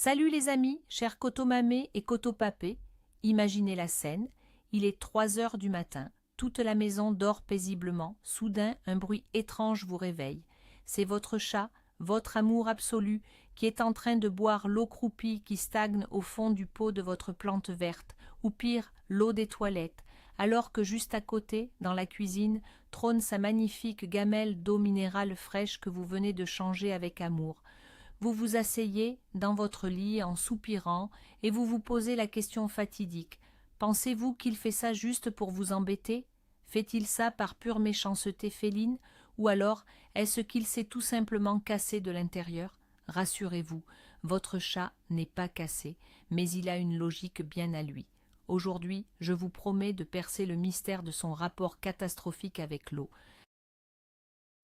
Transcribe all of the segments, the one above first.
Salut les amis, chers Cotomamé et Cotopapé. Imaginez la scène. Il est 3 heures du matin. Toute la maison dort paisiblement. Soudain, un bruit étrange vous réveille. C'est votre chat, votre amour absolu, qui est en train de boire l'eau croupie qui stagne au fond du pot de votre plante verte, ou pire, l'eau des toilettes, alors que juste à côté, dans la cuisine, trône sa magnifique gamelle d'eau minérale fraîche que vous venez de changer avec amour. Vous vous asseyez dans votre lit en soupirant et vous vous posez la question fatidique. Pensez-vous qu'il fait ça juste pour vous embêter? Fait-il ça par pure méchanceté féline? Ou alors est-ce qu'il s'est tout simplement cassé de l'intérieur? Rassurez-vous, votre chat n'est pas cassé, mais il a une logique bien à lui. Aujourd'hui, je vous promets de percer le mystère de son rapport catastrophique avec l'eau.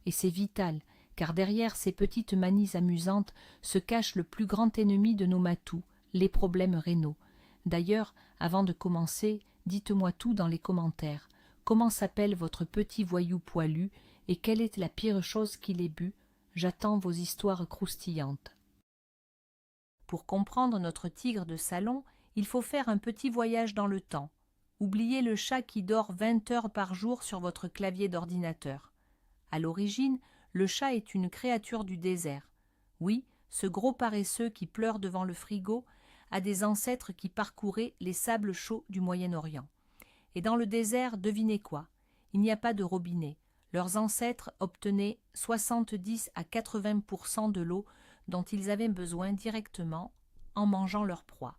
Et c'est vital, car derrière ces petites manies amusantes se cache le plus grand ennemi de nos matous, les problèmes rénaux. D'ailleurs, avant de commencer, dites-moi tout dans les commentaires. Comment s'appelle votre petit voyou poilu et quelle est la pire chose qu'il ait bu? J'attends vos histoires croustillantes. Pour comprendre notre tigre de salon, il faut faire un petit voyage dans le temps. Oubliez le chat qui dort 20 heures par jour sur votre clavier d'ordinateur. À l'origine, le chat est une créature du désert. Oui, ce gros paresseux qui pleure devant le frigo a des ancêtres qui parcouraient les sables chauds du Moyen-Orient. Et dans le désert, devinez quoi? Il n'y a pas de robinet. Leurs ancêtres obtenaient 70 à 80% de l'eau dont ils avaient besoin directement en mangeant leur proie.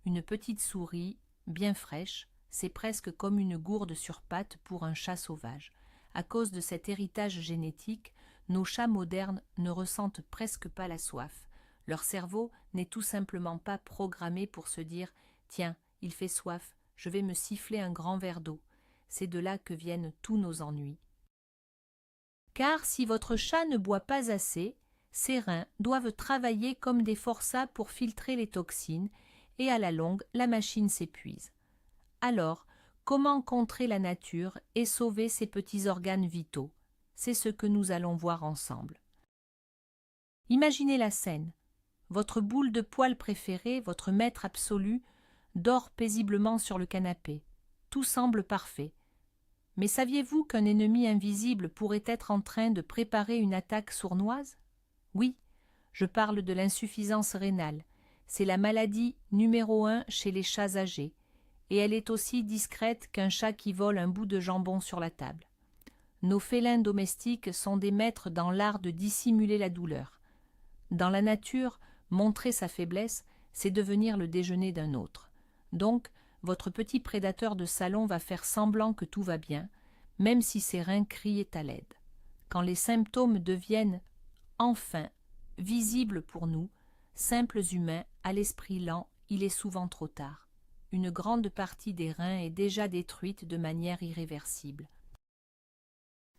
Une petite souris, bien fraîche, c'est presque comme une gourde sur pattes pour un chat sauvage. À cause de cet héritage génétique, nos chats modernes ne ressentent presque pas la soif. Leur cerveau n'est tout simplement pas programmé pour se dire « Tiens, il fait soif, je vais me siffler un grand verre d'eau ». C'est de là que viennent tous nos ennuis. Car si votre chat ne boit pas assez, ses reins doivent travailler comme des forçats pour filtrer les toxines et à la longue, la machine s'épuise. Alors, comment contrer la nature et sauver ses petits organes vitaux? C'est ce que nous allons voir ensemble. Imaginez la scène. Votre boule de poil préférée, votre maître absolu, dort paisiblement sur le canapé. Tout semble parfait. Mais saviez-vous qu'un ennemi invisible pourrait être en train de préparer une attaque sournoise? Oui, je parle de l'insuffisance rénale. C'est la maladie numéro 1 chez les chats âgés. Et elle est aussi discrète qu'un chat qui vole un bout de jambon sur la table. Nos félins domestiques sont des maîtres dans l'art de dissimuler la douleur. Dans la nature, montrer sa faiblesse, c'est devenir le déjeuner d'un autre. Donc, votre petit prédateur de salon va faire semblant que tout va bien, même si ses reins crient à l'aide. Quand les symptômes deviennent, enfin, visibles pour nous, simples humains, à l'esprit lent, il est souvent trop tard. Une grande partie des reins est déjà détruite de manière irréversible.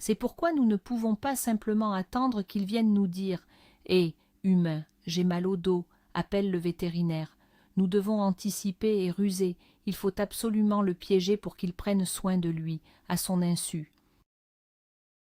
C'est pourquoi nous ne pouvons pas simplement attendre qu'ils viennent nous dire « Hé, humain, j'ai mal au dos, appelle le vétérinaire ». Nous devons anticiper et ruser, il faut absolument le piéger pour qu'il prenne soin de lui, à son insu.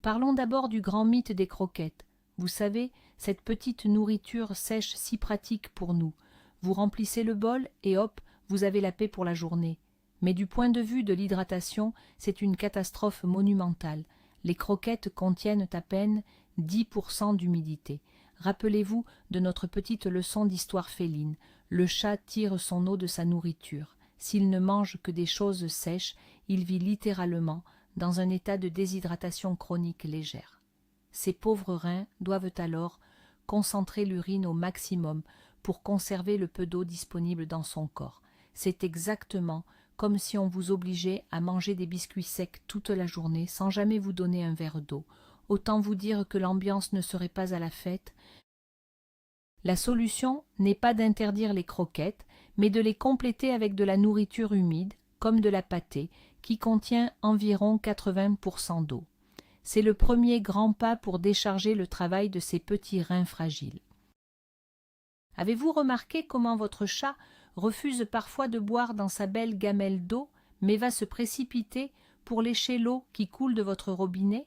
Parlons d'abord du grand mythe des croquettes. Vous savez, cette petite nourriture sèche si pratique pour nous. Vous remplissez le bol et hop, vous avez la paix pour la journée. Mais du point de vue de l'hydratation, c'est une catastrophe monumentale. Les croquettes contiennent à peine 10% d'humidité. Rappelez-vous de notre petite leçon d'histoire féline. Le chat tire son eau de sa nourriture. S'il ne mange que des choses sèches, il vit littéralement dans un état de déshydratation chronique légère. Ces pauvres reins doivent alors concentrer l'urine au maximum pour conserver le peu d'eau disponible dans son corps. C'est exactement comme si on vous obligeait à manger des biscuits secs toute la journée sans jamais vous donner un verre d'eau. Autant vous dire que l'ambiance ne serait pas à la fête. La solution n'est pas d'interdire les croquettes, mais de les compléter avec de la nourriture humide, comme de la pâtée, qui contient environ 80% d'eau. C'est le premier grand pas pour décharger le travail de ces petits reins fragiles. Avez-vous remarqué comment votre chat refuse parfois de boire dans sa belle gamelle d'eau, mais va se précipiter pour lécher l'eau qui coule de votre robinet?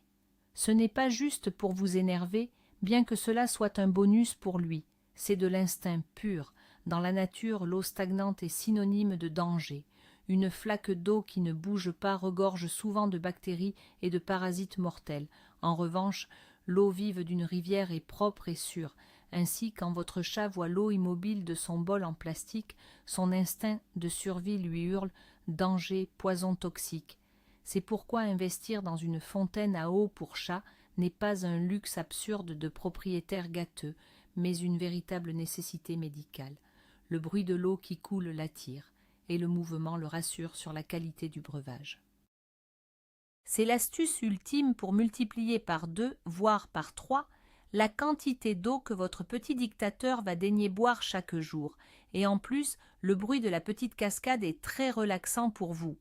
Ce n'est pas juste pour vous énerver, bien que cela soit un bonus pour lui. C'est de l'instinct pur. Dans la nature, l'eau stagnante est synonyme de danger. Une flaque d'eau qui ne bouge pas regorge souvent de bactéries et de parasites mortels. En revanche, l'eau vive d'une rivière est propre et sûre. Ainsi, quand votre chat voit l'eau immobile de son bol en plastique, son instinct de survie lui hurle « danger, poison toxique ». C'est pourquoi investir dans une fontaine à eau pour chat n'est pas un luxe absurde de propriétaire gâteux, mais une véritable nécessité médicale. Le bruit de l'eau qui coule l'attire, et le mouvement le rassure sur la qualité du breuvage. C'est l'astuce ultime pour multiplier par 2, voire par 3, la quantité d'eau que votre petit dictateur va daigner boire chaque jour, et en plus, le bruit de la petite cascade est très relaxant pour vous.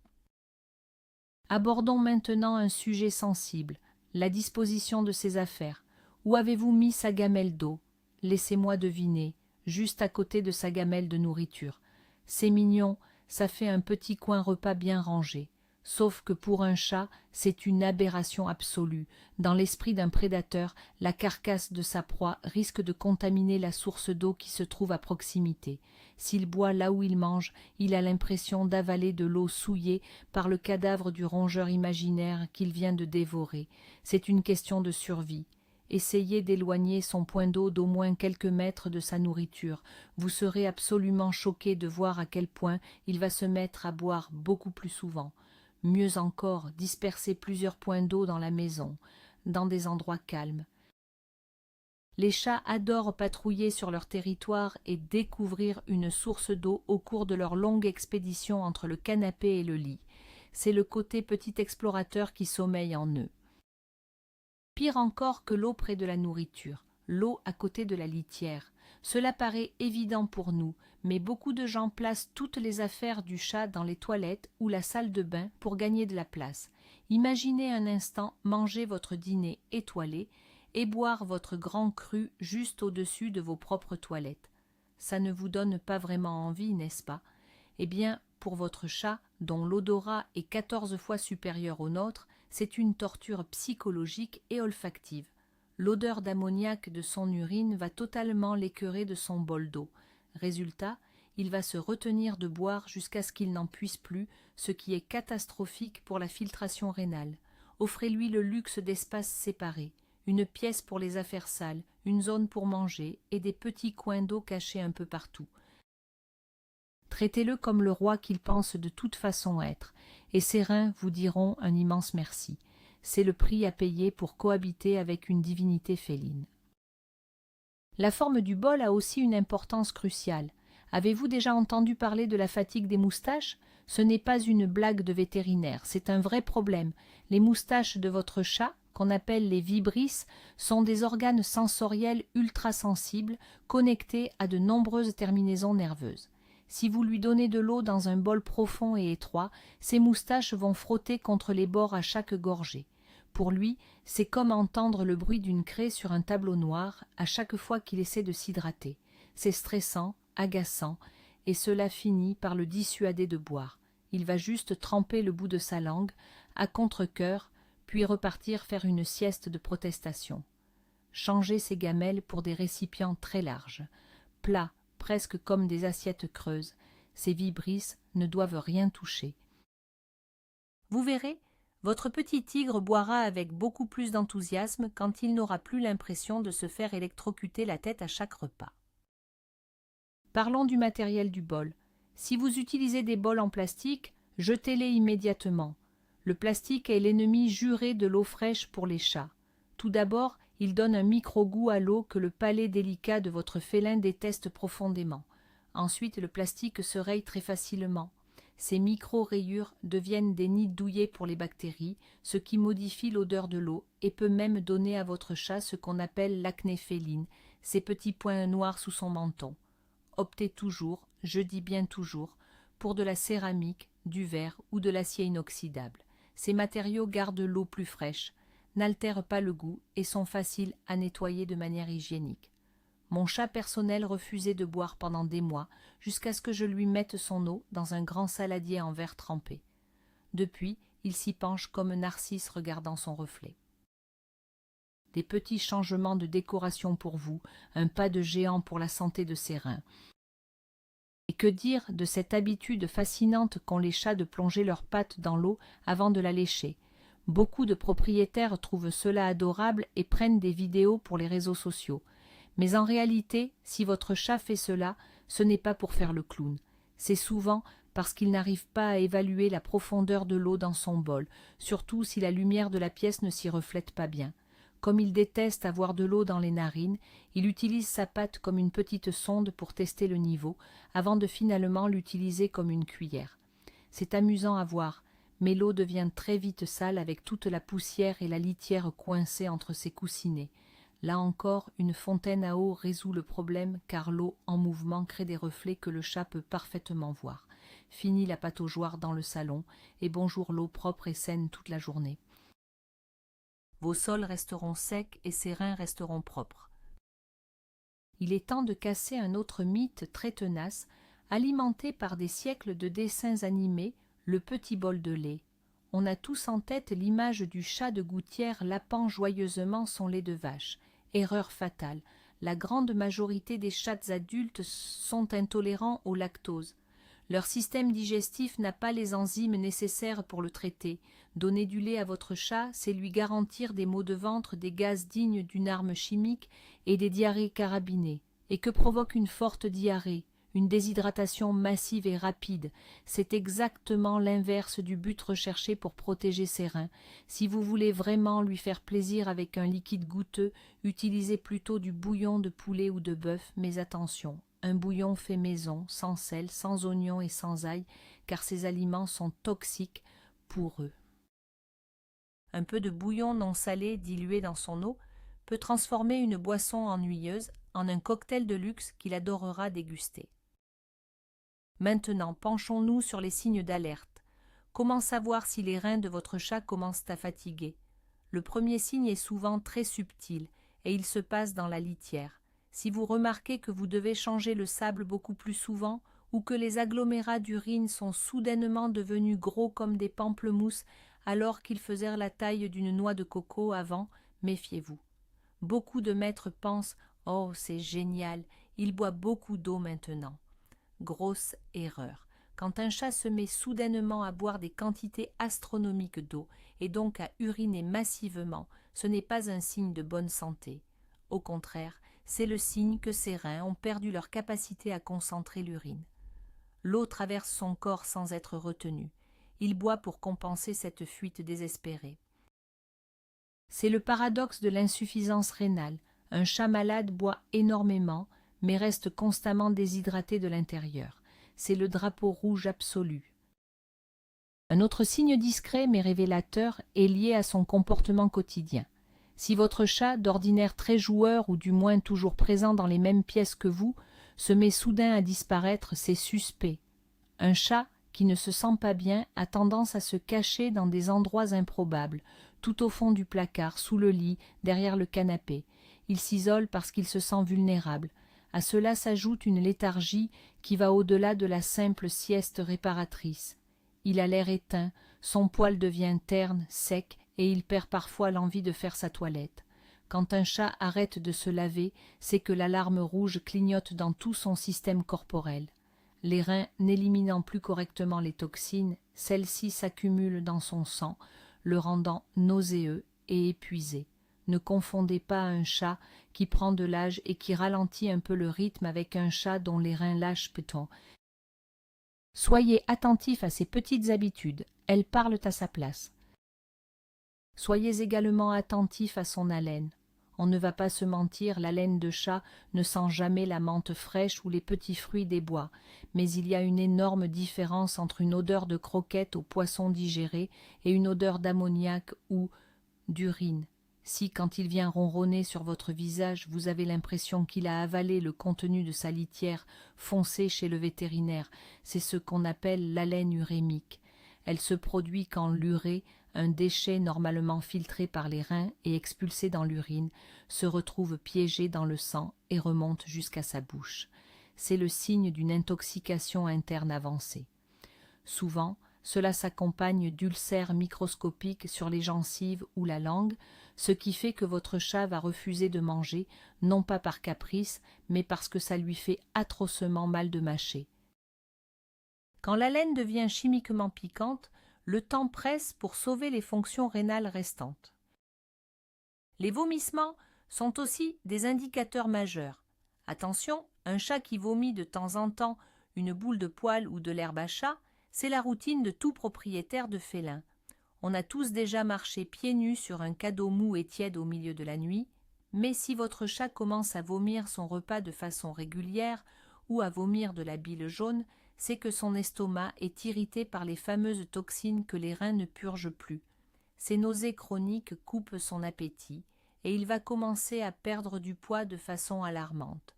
Abordons maintenant un sujet sensible, la disposition de ses affaires. Où avez-vous mis sa gamelle d'eau? Laissez-moi deviner, juste à côté de sa gamelle de nourriture. C'est mignon, ça fait un petit coin repas bien rangé. Sauf que pour un chat, c'est une aberration absolue. Dans l'esprit d'un prédateur, la carcasse de sa proie risque de contaminer la source d'eau qui se trouve à proximité. S'il boit là où il mange, il a l'impression d'avaler de l'eau souillée par le cadavre du rongeur imaginaire qu'il vient de dévorer. C'est une question de survie. Essayez d'éloigner son point d'eau d'au moins quelques mètres de sa nourriture. Vous serez absolument choqué de voir à quel point il va se mettre à boire beaucoup plus souvent. Mieux encore, dispersez plusieurs points d'eau dans la maison, dans des endroits calmes. Les chats adorent patrouiller sur leur territoire et découvrir une source d'eau au cours de leur longue expédition entre le canapé et le lit. C'est le côté petit explorateur qui sommeille en eux. Pire encore que l'eau près de la nourriture, l'eau à côté de la litière. Cela paraît évident pour nous, mais beaucoup de gens placent toutes les affaires du chat dans les toilettes ou la salle de bain pour gagner de la place. Imaginez un instant manger votre dîner étoilé et boire votre grand cru juste au-dessus de vos propres toilettes. Ça ne vous donne pas vraiment envie, n'est-ce pas? Eh bien, pour votre chat, dont l'odorat est 14 fois supérieur au nôtre, c'est une torture psychologique et olfactive. L'odeur d'ammoniac de son urine va totalement l'écœurer de son bol d'eau. Résultat, il va se retenir de boire jusqu'à ce qu'il n'en puisse plus, ce qui est catastrophique pour la filtration rénale. Offrez-lui le luxe d'espaces séparés, une pièce pour les affaires sales, une zone pour manger et des petits coins d'eau cachés un peu partout. Traitez-le comme le roi qu'il pense de toute façon être, et ses reins vous diront un immense merci. C'est le prix à payer pour cohabiter avec une divinité féline. La forme du bol a aussi une importance cruciale. Avez-vous déjà entendu parler de la fatigue des moustaches? Ce n'est pas une blague de vétérinaire, c'est un vrai problème. Les moustaches de votre chat, qu'on appelle les vibrisses, sont des organes sensoriels ultrasensibles connectés à de nombreuses terminaisons nerveuses. Si vous lui donnez de l'eau dans un bol profond et étroit, ses moustaches vont frotter contre les bords à chaque gorgée. Pour lui, c'est comme entendre le bruit d'une craie sur un tableau noir à chaque fois qu'il essaie de s'hydrater. C'est stressant, agaçant, et cela finit par le dissuader de boire. Il va juste tremper le bout de sa langue, à contre-cœur, puis repartir faire une sieste de protestation. Changez ses gamelles pour des récipients très larges, plats, presque comme des assiettes creuses. Ces vibrisses ne doivent rien toucher. Vous verrez, votre petit tigre boira avec beaucoup plus d'enthousiasme quand il n'aura plus l'impression de se faire électrocuter la tête à chaque repas. Parlons du matériel du bol. Si vous utilisez des bols en plastique, jetez-les immédiatement. Le plastique est l'ennemi juré de l'eau fraîche pour les chats. Tout d'abord, il donne un micro-goût à l'eau que le palais délicat de votre félin déteste profondément. Ensuite, le plastique se raye très facilement. Ces micro-rayures deviennent des nids douillets pour les bactéries, ce qui modifie l'odeur de l'eau et peut même donner à votre chat ce qu'on appelle l'acné féline, ces petits points noirs sous son menton. Optez toujours, je dis bien toujours, pour de la céramique, du verre ou de l'acier inoxydable. Ces matériaux gardent l'eau plus fraîche, n'altèrent pas le goût et sont faciles à nettoyer de manière hygiénique. Mon chat personnel refusait de boire pendant des mois, jusqu'à ce que je lui mette son eau dans un grand saladier en verre trempé. Depuis, il s'y penche comme Narcisse regardant son reflet. Des petits changements de décoration pour vous, un pas de géant pour la santé de ses reins. que dire de cette habitude fascinante qu'ont les chats de plonger leurs pattes dans l'eau avant de la lécher? Beaucoup de propriétaires trouvent cela adorable et prennent des vidéos pour les réseaux sociaux. Mais en réalité, si votre chat fait cela, ce n'est pas pour faire le clown. C'est souvent parce qu'il n'arrive pas à évaluer la profondeur de l'eau dans son bol, surtout si la lumière de la pièce ne s'y reflète pas bien. Comme il déteste avoir de l'eau dans les narines, il utilise sa patte comme une petite sonde pour tester le niveau, avant de finalement l'utiliser comme une cuillère. C'est amusant à voir, mais l'eau devient très vite sale avec toute la poussière et la litière coincée entre ses coussinets. Là encore, une fontaine à eau résout le problème car l'eau en mouvement crée des reflets que le chat peut parfaitement voir. Fini la pataugeoire dans le salon et bonjour l'eau propre et saine toute la journée. Vos sols resteront secs et ses reins resteront propres. Il est temps de casser un autre mythe très tenace, alimenté par des siècles de dessins animés, le petit bol de lait. On a tous en tête l'image du chat de gouttière lapant joyeusement son lait de vache. Erreur fatale. La grande majorité des chats adultes sont intolérants au lactose. Leur système digestif n'a pas les enzymes nécessaires pour le traiter. Donner du lait à votre chat, c'est lui garantir des maux de ventre, des gaz dignes d'une arme chimique et des diarrhées carabinées. Et que provoque une forte diarrhée? Une déshydratation massive et rapide. C'est exactement l'inverse du but recherché pour protéger ses reins. Si vous voulez vraiment lui faire plaisir avec un liquide goûteux, utilisez plutôt du bouillon de poulet ou de bœuf, mais attention, un bouillon fait maison, sans sel, sans oignon et sans ail, car ces aliments sont toxiques pour eux. Un peu de bouillon non salé dilué dans son eau peut transformer une boisson ennuyeuse en un cocktail de luxe qu'il adorera déguster. Maintenant, penchons-nous sur les signes d'alerte. Comment savoir si les reins de votre chat commencent à fatiguer? Le premier signe est souvent très subtil et il se passe dans la litière. Si vous remarquez que vous devez changer le sable beaucoup plus souvent ou que les agglomérats d'urine sont soudainement devenus gros comme des pamplemousses alors qu'ils faisaient la taille d'une noix de coco avant, méfiez-vous. Beaucoup de maîtres pensent « Oh, c'est génial, il boit beaucoup d'eau maintenant ». Grosse erreur. Quand un chat se met soudainement à boire des quantités astronomiques d'eau et donc à uriner massivement, ce n'est pas un signe de bonne santé. Au contraire, c'est le signe que ses reins ont perdu leur capacité à concentrer l'urine. L'eau traverse son corps sans être retenue. Il boit pour compenser cette fuite désespérée. C'est le paradoxe de l'insuffisance rénale. Un chat malade boit énormément, mais reste constamment déshydraté de l'intérieur. C'est le drapeau rouge absolu. Un autre signe discret mais révélateur est lié à son comportement quotidien. Si votre chat, d'ordinaire très joueur ou du moins toujours présent dans les mêmes pièces que vous, se met soudain à disparaître, c'est suspect. Un chat qui ne se sent pas bien a tendance à se cacher dans des endroits improbables, tout au fond du placard, sous le lit, derrière le canapé. Il s'isole parce qu'il se sent vulnérable. À cela s'ajoute une léthargie qui va au-delà de la simple sieste réparatrice. Il a l'air éteint, son poil devient terne, sec, et il perd parfois l'envie de faire sa toilette. Quand un chat arrête de se laver, c'est que l'alarme rouge clignote dans tout son système corporel. Les reins n'éliminant plus correctement les toxines, celles-ci s'accumulent dans son sang, le rendant nauséeux et épuisé. Ne confondez pas un chat qui prend de l'âge et qui ralentit un peu le rythme avec un chat dont les reins lâchent peut-on. Soyez attentif à ses petites habitudes, elles parlent à sa place. Soyez également attentif à son haleine. On ne va pas se mentir, la laine de chat ne sent jamais la menthe fraîche ou les petits fruits des bois, mais il y a une énorme différence entre une odeur de croquette au poisson digéré et une odeur d'ammoniac ou d'urine. Si, quand il vient ronronner sur votre visage, vous avez l'impression qu'il a avalé le contenu de sa litière, foncez chez le vétérinaire. C'est ce qu'on appelle l'haleine urémique. Elle se produit quand l'urée, un déchet normalement filtré par les reins et expulsé dans l'urine, se retrouve piégé dans le sang et remonte jusqu'à sa bouche. C'est le signe d'une intoxication interne avancée. Souvent, cela s'accompagne d'ulcères microscopiques sur les gencives ou la langue, ce qui fait que votre chat va refuser de manger, non pas par caprice, mais parce que ça lui fait atrocement mal de mâcher. Quand la laine devient chimiquement piquante, le temps presse pour sauver les fonctions rénales restantes. Les vomissements sont aussi des indicateurs majeurs. Attention, un chat qui vomit de temps en temps une boule de poil ou de l'herbe à chat, c'est la routine de tout propriétaire de félin. On a tous déjà marché pieds nus sur un cadeau mou et tiède au milieu de la nuit, mais si votre chat commence à vomir son repas de façon régulière ou à vomir de la bile jaune, c'est que son estomac est irrité par les fameuses toxines que les reins ne purgent plus. Ces nausées chroniques coupent son appétit et il va commencer à perdre du poids de façon alarmante.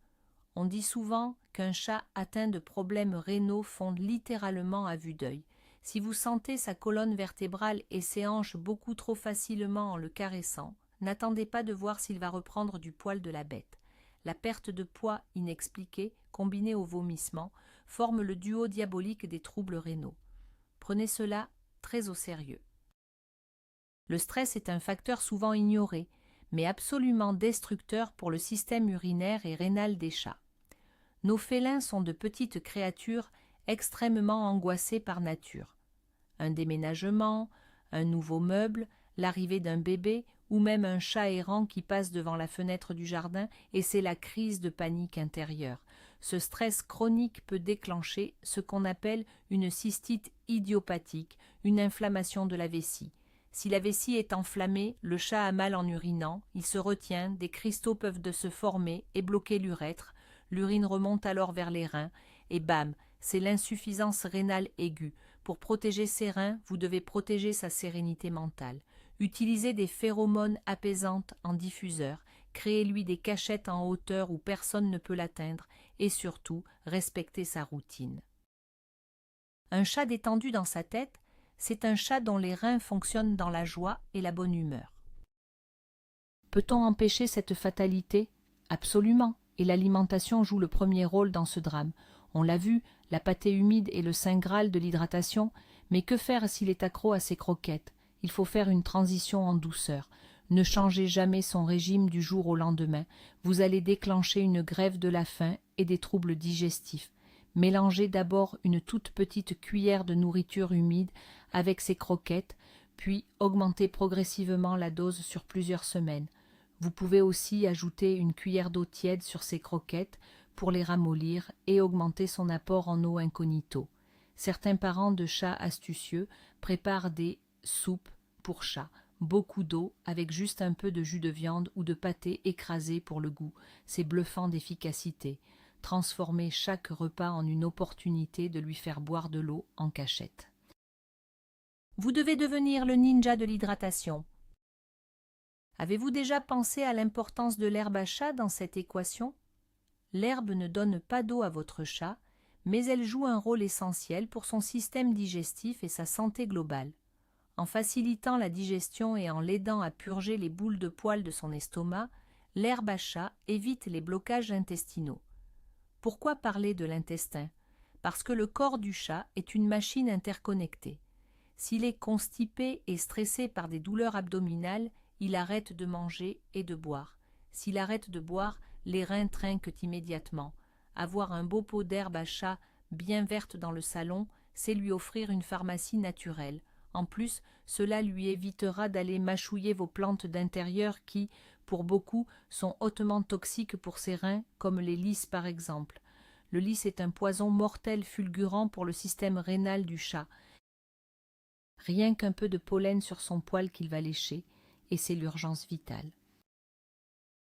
On dit souvent qu'un chat atteint de problèmes rénaux fonde littéralement à vue d'œil. Si vous sentez sa colonne vertébrale et ses hanches beaucoup trop facilement en le caressant, n'attendez pas de voir s'il va reprendre du poil de la bête. La perte de poids inexpliquée, combinée au vomissement, forme le duo diabolique des troubles rénaux. Prenez cela très au sérieux. Le stress est un facteur souvent ignoré, mais absolument destructeur pour le système urinaire et rénal des chats. Nos félins sont de petites créatures extrêmement angoissées par nature. Un déménagement, un nouveau meuble, l'arrivée d'un bébé ou même un chat errant qui passe devant la fenêtre du jardin et c'est la crise de panique intérieure. Ce stress chronique peut déclencher ce qu'on appelle une cystite idiopathique, une inflammation de la vessie. Si la vessie est enflammée, le chat a mal en urinant, il se retient, des cristaux peuvent se former et bloquer l'urètre, l'urine remonte alors vers les reins, et bam, c'est l'insuffisance rénale aiguë. Pour protéger ses reins, vous devez protéger sa sérénité mentale. Utilisez des phéromones apaisantes en diffuseur, créez-lui des cachettes en hauteur où personne ne peut l'atteindre, et surtout, respectez sa routine. Un chat détendu dans sa tête, c'est un chat dont les reins fonctionnent dans la joie et la bonne humeur. Peut-on empêcher cette fatalité? Absolument, et l'alimentation joue le premier rôle dans ce drame. On l'a vu, la pâtée humide est le saint graal de l'hydratation, mais que faire s'il est accro à ses croquettes? Il faut faire une transition en douceur. Ne changez jamais son régime du jour au lendemain, vous allez déclencher une grève de la faim et des troubles digestifs. Mélangez d'abord une toute petite cuillère de nourriture humide avec ses croquettes, puis augmentez progressivement la dose sur plusieurs semaines. Vous pouvez aussi ajouter une cuillère d'eau tiède sur ses croquettes pour les ramollir et augmenter son apport en eau incognito. Certains parents de chats astucieux préparent des soupes pour chats, beaucoup d'eau avec juste un peu de jus de viande ou de pâté écrasé pour le goût. C'est bluffant d'efficacité. Transformez chaque repas en une opportunité de lui faire boire de l'eau en cachette. Vous devez devenir le ninja de l'hydratation. Avez-vous déjà pensé à l'importance de l'herbe à chat dans cette équation? L'herbe ne donne pas d'eau à votre chat, mais elle joue un rôle essentiel pour son système digestif et sa santé globale. En facilitant la digestion et en l'aidant à purger les boules de poils de son estomac, l'herbe à chat évite les blocages intestinaux. Pourquoi parler de l'intestin? Parce que le corps du chat est une machine interconnectée. S'il est constipé et stressé par des douleurs abdominales, il arrête de manger et de boire. S'il arrête de boire, les reins trinquent immédiatement. Avoir un beau pot d'herbe à chat bien verte dans le salon, c'est lui offrir une pharmacie naturelle. En plus, cela lui évitera d'aller mâchouiller vos plantes d'intérieur qui, pour beaucoup, sont hautement toxiques pour ses reins, comme les lys par exemple. Le lys est un poison mortel fulgurant pour le système rénal du chat. Rien qu'un peu de pollen sur son poil qu'il va lécher, et c'est l'urgence vitale.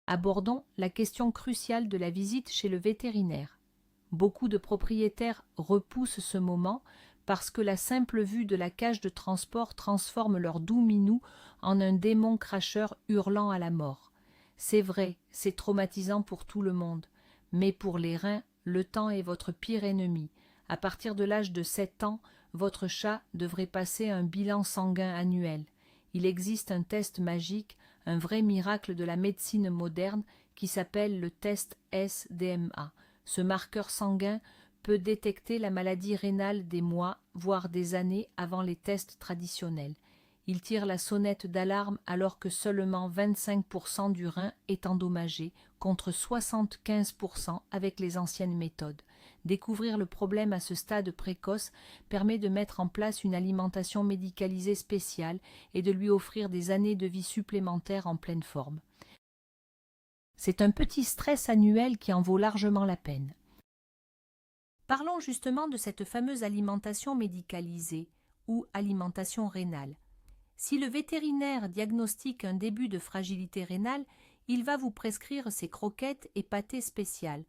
Abordons la question cruciale de la visite chez le vétérinaire. Beaucoup de propriétaires repoussent ce moment parce que la simple vue de la cage de transport transforme leur doux minou en un démon cracheur hurlant à la mort. C'est vrai, c'est traumatisant pour tout le monde, mais pour les reins, le temps est votre pire ennemi. À partir de l'âge de 7 ans, votre chat devrait passer un bilan sanguin annuel. Il existe un test magique, un vrai miracle de la médecine moderne qui s'appelle le test SDMA. Ce marqueur sanguin peut détecter la maladie rénale des mois, voire des années avant les tests traditionnels. Il tire la sonnette d'alarme alors que seulement 25% du rein est endommagé, contre 75% avec les anciennes méthodes. Découvrir le problème à ce stade précoce permet de mettre en place une alimentation médicalisée spéciale et de lui offrir des années de vie supplémentaires en pleine forme. C'est un petit stress annuel qui en vaut largement la peine. Parlons justement de cette fameuse alimentation médicalisée ou alimentation rénale. Si le vétérinaire diagnostique un début de fragilité rénale, il va vous prescrire ces croquettes et pâtés spéciales.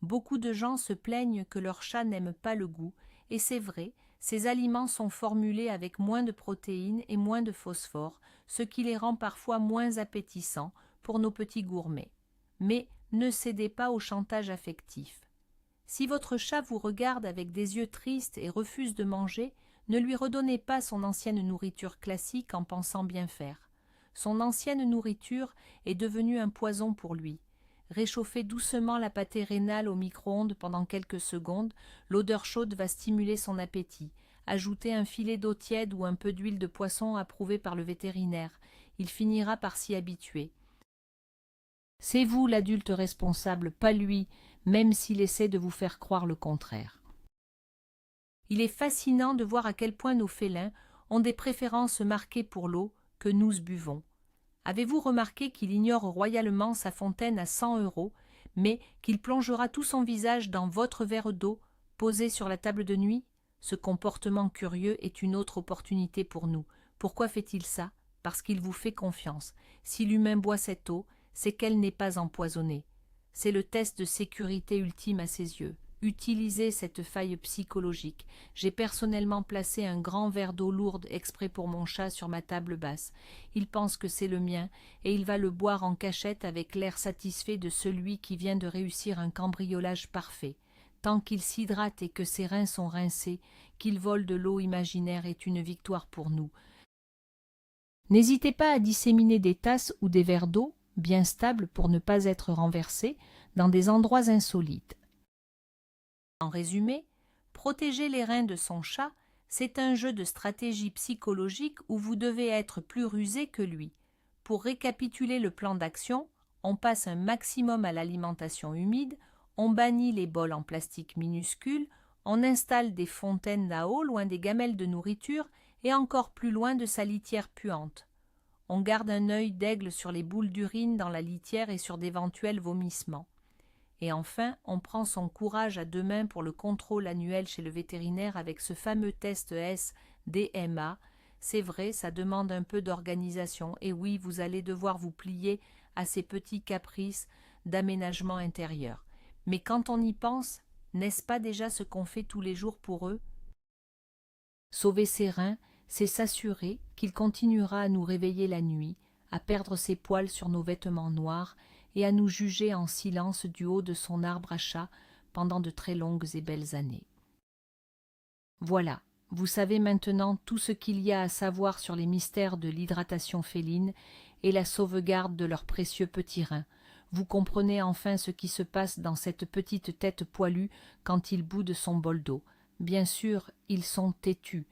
Beaucoup de gens se plaignent que leur chat n'aime pas le goût, et c'est vrai, ces aliments sont formulés avec moins de protéines et moins de phosphore, ce qui les rend parfois moins appétissants pour nos petits gourmets. Mais ne cédez pas au chantage affectif. Si votre chat vous regarde avec des yeux tristes et refuse de manger, ne lui redonnez pas son ancienne nourriture classique en pensant bien faire. Son ancienne nourriture est devenue un poison pour lui. Réchauffez doucement la pâtée rénale au micro-ondes pendant quelques secondes, l'odeur chaude va stimuler son appétit. Ajoutez un filet d'eau tiède ou un peu d'huile de poisson approuvée par le vétérinaire. Il finira par s'y habituer. C'est vous l'adulte responsable, pas lui, même s'il essaie de vous faire croire le contraire. Il est fascinant de voir à quel point nos félins ont des préférences marquées pour l'eau que nous buvons. Avez-vous remarqué qu'il ignore royalement sa fontaine à 100 €, mais qu'il plongera tout son visage dans votre verre d'eau posé sur la table de nuit? Ce comportement curieux est une autre opportunité pour nous. Pourquoi fait-il ça? Parce qu'il vous fait confiance. Si l'humain boit cette eau, c'est qu'elle n'est pas empoisonnée. C'est le test de sécurité ultime à ses yeux. Utilisez cette faille psychologique. J'ai personnellement placé un grand verre d'eau lourde exprès pour mon chat sur ma table basse. Il pense que c'est le mien et il va le boire en cachette avec l'air satisfait de celui qui vient de réussir un cambriolage parfait. Tant qu'il s'hydrate et que ses reins sont rincés, qu'il vole de l'eau imaginaire est une victoire pour nous. N'hésitez pas à disséminer des tasses ou des verres d'eau, bien stables pour ne pas être renversés, dans des endroits insolites. En résumé, protéger les reins de son chat, c'est un jeu de stratégie psychologique où vous devez être plus rusé que lui. Pour récapituler le plan d'action, on passe un maximum à l'alimentation humide, on bannit les bols en plastique minuscules, on installe des fontaines à eau loin des gamelles de nourriture et encore plus loin de sa litière puante. On garde un œil d'aigle sur les boules d'urine dans la litière et sur d'éventuels vomissements. Et enfin, on prend son courage à deux mains pour le contrôle annuel chez le vétérinaire avec ce fameux test S-DMA. C'est vrai, ça demande un peu d'organisation, et oui, vous allez devoir vous plier à ces petits caprices d'aménagement intérieur. Mais quand on y pense, n'est-ce pas déjà ce qu'on fait tous les jours pour eux? Sauver ses reins, c'est s'assurer qu'il continuera à nous réveiller la nuit, à perdre ses poils sur nos vêtements noirs et à nous juger en silence du haut de son arbre à chat pendant de très longues et belles années. Voilà, vous savez maintenant tout ce qu'il y a à savoir sur les mystères de l'hydratation féline et la sauvegarde de leurs précieux petits reins. Vous comprenez enfin ce qui se passe dans cette petite tête poilue quand il boude son bol d'eau. Bien sûr, ils sont têtus.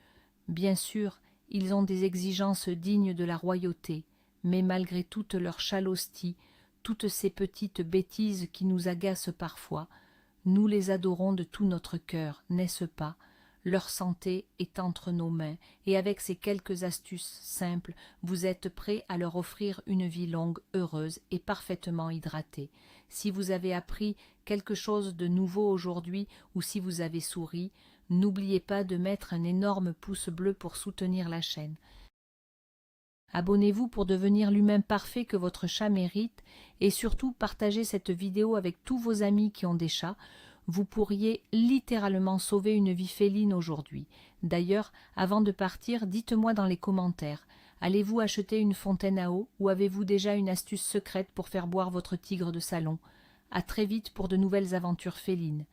Bien sûr, ils ont des exigences dignes de la royauté, mais malgré toute leur chalostie, toutes ces petites bêtises qui nous agacent parfois, nous les adorons de tout notre cœur, n'est-ce pas? Leur santé est entre nos mains, et avec ces quelques astuces simples, vous êtes prêts à leur offrir une vie longue, heureuse et parfaitement hydratée. Si vous avez appris quelque chose de nouveau aujourd'hui, ou si vous avez souri, n'oubliez pas de mettre un énorme pouce bleu pour soutenir la chaîne. Abonnez-vous pour devenir l'humain parfait que votre chat mérite, et surtout partagez cette vidéo avec tous vos amis qui ont des chats. Vous pourriez littéralement sauver une vie féline aujourd'hui. D'ailleurs, avant de partir, dites-moi dans les commentaires, allez-vous acheter une fontaine à eau ou avez-vous déjà une astuce secrète pour faire boire votre tigre de salon? À très vite pour de nouvelles aventures félines.